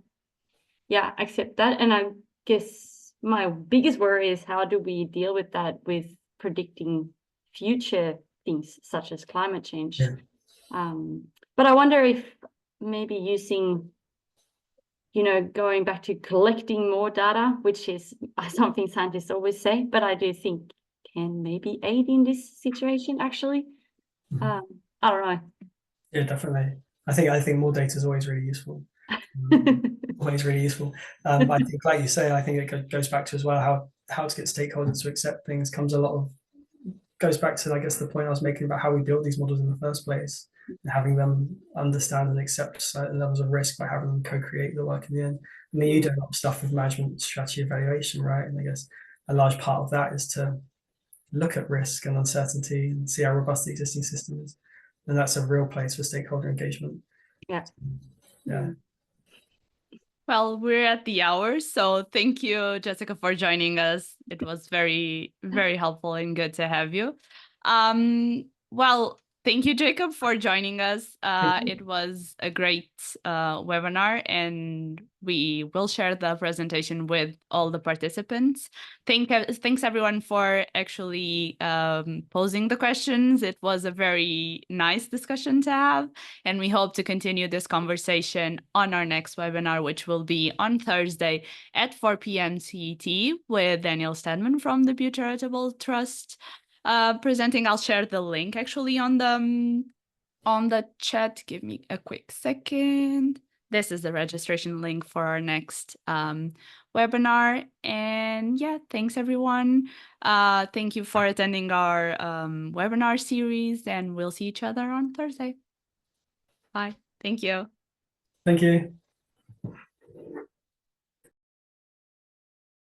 accept that. And I guess my biggest worry is how do we deal with that with predicting future things such as climate change. Yeah. But I wonder if maybe using, going back to collecting more data, which is something scientists always say, but I do think can maybe aid in this situation actually. I don't know. Yeah, definitely. I think more data is always really useful. Always really useful. I think, like you say, I think it goes back to as well how to get stakeholders to accept things goes back to, I guess, the point I was making about how we build these models in the first place, and having them understand and accept certain levels of risk by having them co-create the work in the end. I mean, you do a lot of stuff with management strategy evaluation, right? And I guess a large part of that is to look at risk and uncertainty and see how robust the existing system is. And that's a real place for stakeholder engagement. Yeah. Yeah. Well, we're at the hour, so thank you, Jessica, for joining us. It was very, very helpful and good to have you. Well, thank you, Jacob, for joining us. It was a great webinar, and we will share the presentation with all the participants. Thanks, everyone, for actually posing the questions. It was a very nice discussion to have, and we hope to continue this conversation on our next webinar, which will be on Thursday at 4 p.m. CET with Daniel Stedman from the Biocharitable Trust presenting. I'll share the link actually on the chat. Give me a quick second. This is the registration link for our next webinar. And yeah, thanks everyone. Thank you for attending our webinar series, and we'll see each other on Thursday. Bye. Thank you. Thank you.